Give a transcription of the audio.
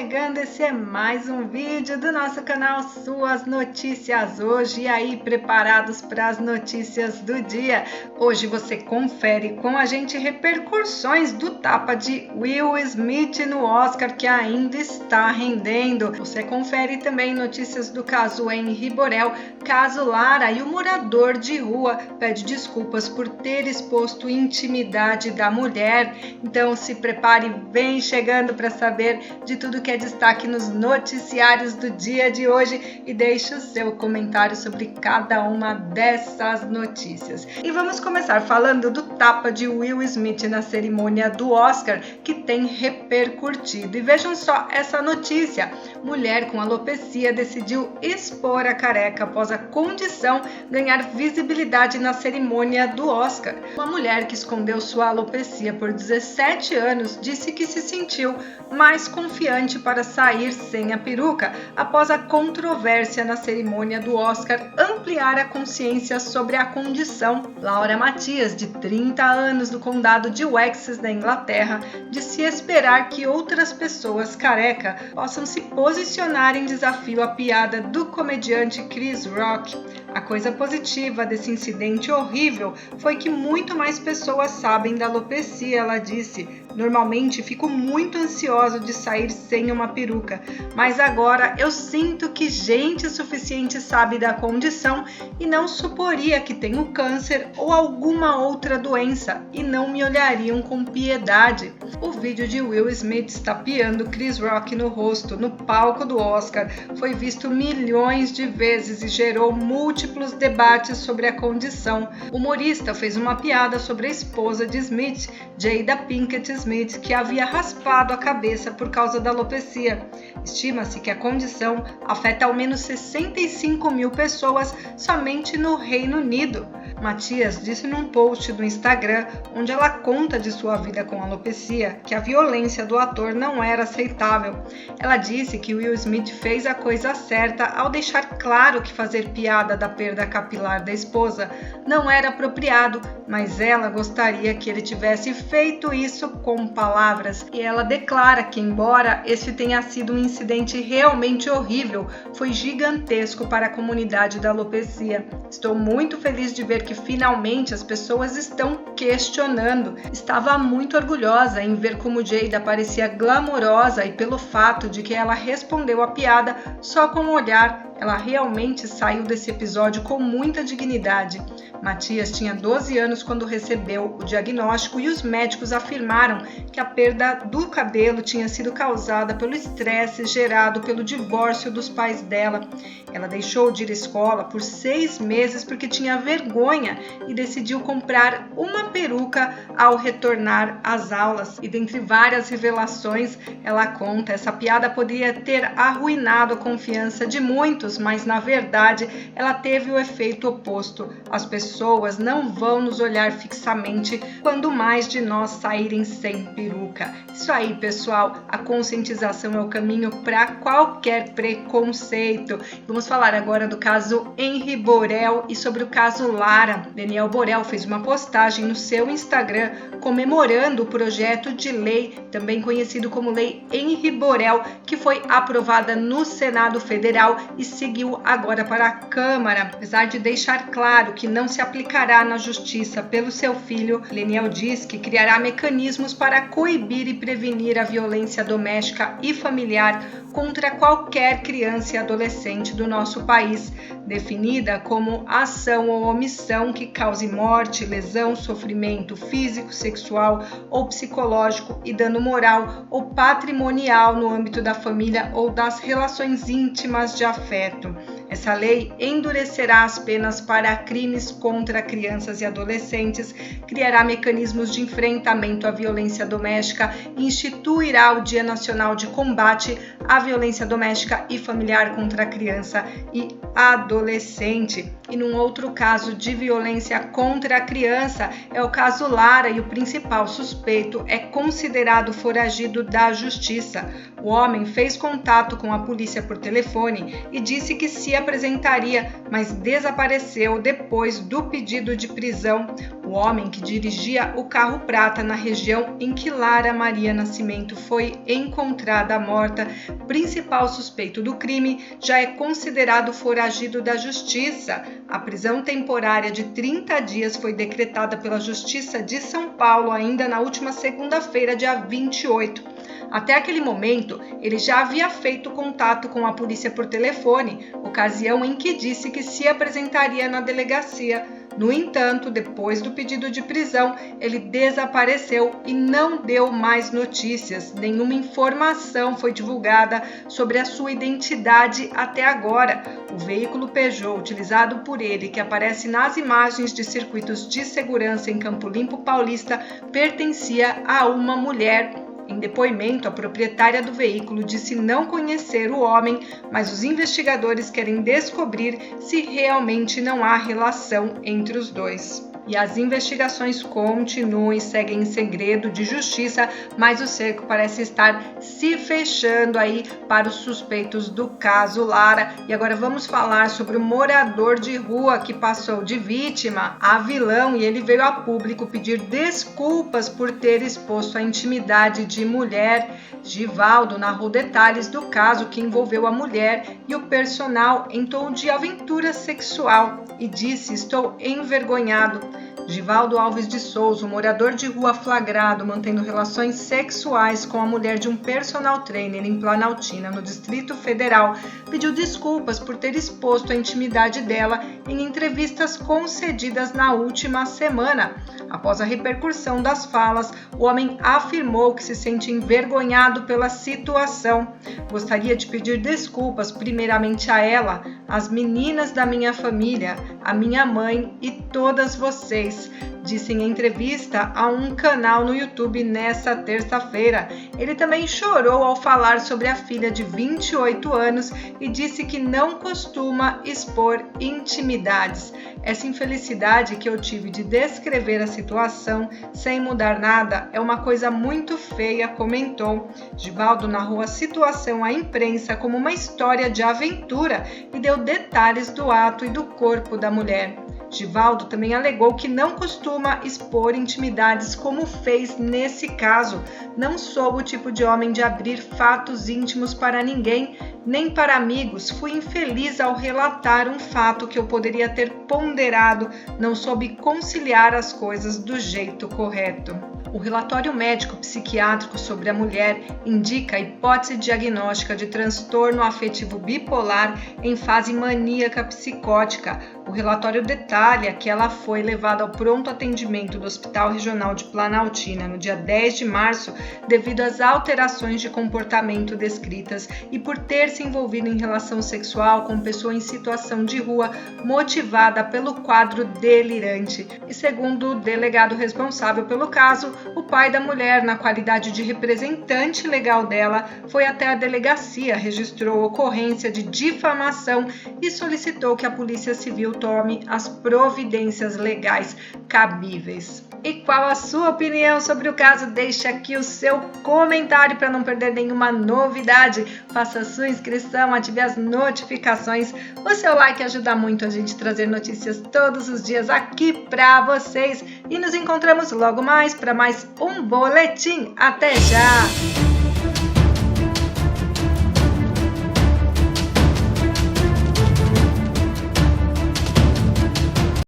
chegando, esse é mais um vídeo do nosso canal Suas Notícias Hoje. E aí, preparados para as notícias do dia? Hoje você confere com a gente repercussões do tapa de Will Smith no Oscar, que ainda está rendendo. Você confere também notícias do caso Henri Borel, caso Lara, e o morador de rua pede desculpas por ter exposto intimidade da mulher. Então se prepare, vem chegando para saber de tudo que é destaque nos noticiários do dia de hoje e deixe o seu comentário sobre cada uma dessas notícias. E vamos começar falando do tapa de Will Smith na cerimônia do Oscar, que tem repercutido. E vejam só essa notícia: mulher com alopecia decidiu expor a careca após a condição ganhar visibilidade na cerimônia do Oscar. Uma mulher que escondeu sua alopecia por 17 anos disse que se sentiu mais confiante para sair sem a peruca após a controvérsia na cerimônia do Oscar ampliar a consciência sobre a condição. Laura Matias, de 30 anos, do condado de Wessex, na Inglaterra, disse esperar que outras pessoas careca possam se posicionar em desafio à piada do comediante Chris Rock. A coisa positiva desse incidente horrível foi que muito mais pessoas sabem da alopecia, ela disse. Normalmente fico muito ansiosa de sair sem uma peruca, mas agora eu sinto que gente suficiente sabe da condição e não suporia que tenho câncer ou alguma outra doença e não me olhariam com piedade. O vídeo de Will Smith tapeando Chris Rock no rosto no palco do Oscar foi visto milhões de vezes e gerou múltiplos debates sobre a condição. O humorista fez uma piada sobre a esposa de Smith, Jada Pinkett Smith, que havia raspado a cabeça por causa da alopecia. Estima-se que a condição afeta ao menos 65 mil pessoas somente no Reino Unido. Matias disse num post do Instagram, onde ela conta de sua vida com alopecia, que a violência do ator não era aceitável. Ela disse que Will Smith fez a coisa certa ao deixar claro que fazer piada da perda capilar da esposa não era apropriado, mas ela gostaria que ele tivesse feito isso com palavras. E ela declara que, embora esse tenha sido um incidente realmente horrível, foi gigantesco para a comunidade da alopecia. Estou muito feliz de ver que finalmente as pessoas estão questionando. Estava muito orgulhosa em ver como Jada parecia glamourosa e pelo fato de que ela respondeu a piada só com um olhar. Ela realmente saiu desse episódio com muita dignidade. Matias tinha 12 anos quando recebeu o diagnóstico e os médicos afirmaram que a perda do cabelo tinha sido causada pelo estresse gerado pelo divórcio dos pais dela. Ela deixou de ir à escola por 6 meses porque tinha vergonha e decidiu comprar uma peruca ao retornar às aulas. E dentre várias revelações, ela conta, essa piada poderia ter arruinado a confiança de muitos, mas na verdade ela teve o efeito oposto. As pessoas não vão nos olhar fixamente quando mais de nós saírem sem peruca. Isso aí, pessoal, a conscientização é o caminho para qualquer preconceito. Vamos falar agora do caso Henri Borel e sobre o caso Lara. Daniel Borel fez uma postagem no seu Instagram comemorando o projeto de lei, também conhecido como Lei Henri Borel, que foi aprovada no Senado Federal e seguiu agora para a Câmara. Apesar de deixar claro que não se aplicará na justiça pelo seu filho, Daniel diz que criará mecanismos para coibir e prevenir a violência doméstica e familiar contra qualquer criança e adolescente do nosso país, definida como ação ou omissão que cause morte, lesão, sofrimento físico, sexual ou psicológico e dano moral ou patrimonial no âmbito da família ou das relações íntimas de afeto. Essa lei endurecerá as penas para crimes contra crianças e adolescentes, criará mecanismos de enfrentamento à violência doméstica e instituirá o Dia Nacional de Combate à Violência Doméstica e Familiar contra a Criança e Adolescente. E num outro caso de violência contra a criança é o caso Lara e o principal suspeito é considerado foragido da justiça. O homem fez contato com a polícia por telefone e disse que se apresentaria, mas desapareceu depois do pedido de prisão. O O homem que dirigia o carro prata na região em que Lara Maria Nascimento foi encontrada morta, principal suspeito do crime, já é considerado foragido da Justiça. A prisão temporária de 30 dias foi decretada pela Justiça de São Paulo ainda na última segunda-feira, dia 28. Até aquele momento, ele já havia feito contato com a polícia por telefone, ocasião em que disse que se apresentaria na delegacia. No entanto, depois do pedido de prisão, ele desapareceu e não deu mais notícias. Nenhuma informação foi divulgada sobre a sua identidade até agora. O veículo Peugeot utilizado por ele, que aparece nas imagens de circuitos de segurança em Campo Limpo Paulista, pertencia a uma mulher. Em depoimento, a proprietária do veículo disse não conhecer o homem, mas os investigadores querem descobrir se realmente não há relação entre os dois. E as investigações continuam e seguem em segredo de justiça, mas o cerco parece estar se fechando aí para os suspeitos do caso Lara. E agora vamos falar sobre o morador de rua que passou de vítima a vilão e ele veio a público pedir desculpas por ter exposto a intimidade de mulher. Givaldo narrou detalhes do caso que envolveu a mulher e o personal em tom de aventura sexual e disse: "Estou envergonhado." Givaldo Alves de Souza, um morador de rua flagrado mantendo relações sexuais com a mulher de um personal trainer em Planaltina, no Distrito Federal, pediu desculpas por ter exposto a intimidade dela em entrevistas concedidas na última semana. Após a repercussão das falas, o homem afirmou que se sente envergonhado pela situação. "Gostaria de pedir desculpas primeiramente a ela, às meninas da minha família, a minha mãe e todas vocês", disse em entrevista a um canal no YouTube nesta terça-feira. Ele também chorou ao falar sobre a filha de 28 anos e disse que não costuma expor intimidades. "Essa infelicidade que eu tive de descrever a situação sem mudar nada é uma coisa muito feia", comentou. Givaldo narrou a situação à imprensa como uma história de aventura e deu detalhes do ato e do corpo da mulher. Givaldo também alegou que não costuma expor intimidades como fez nesse caso. "Não sou o tipo de homem de abrir fatos íntimos para ninguém, nem para amigos. Fui infeliz ao relatar um fato que eu poderia ter ponderado. Não soube conciliar as coisas do jeito correto." O relatório médico-psiquiátrico sobre a mulher indica a hipótese diagnóstica de transtorno afetivo bipolar em fase maníaca psicótica. O relatório detalha que ela foi levada ao pronto atendimento do Hospital Regional de Planaltina no dia 10 de março devido às alterações de comportamento descritas e por ter se envolvido em relação sexual com pessoa em situação de rua motivada pelo quadro delirante. E segundo o delegado responsável pelo caso, o pai da mulher, na qualidade de representante legal dela, foi até a delegacia, registrou ocorrência de difamação e solicitou que a Polícia Civil tome as providências legais cabíveis. E qual a sua opinião sobre o caso? Deixe aqui o seu comentário para não perder nenhuma novidade. Faça a sua inscrição, ative as notificações. O seu like ajuda muito a gente a trazer notícias todos os dias aqui para vocês. E nos encontramos logo mais para mais um boletim. Até já!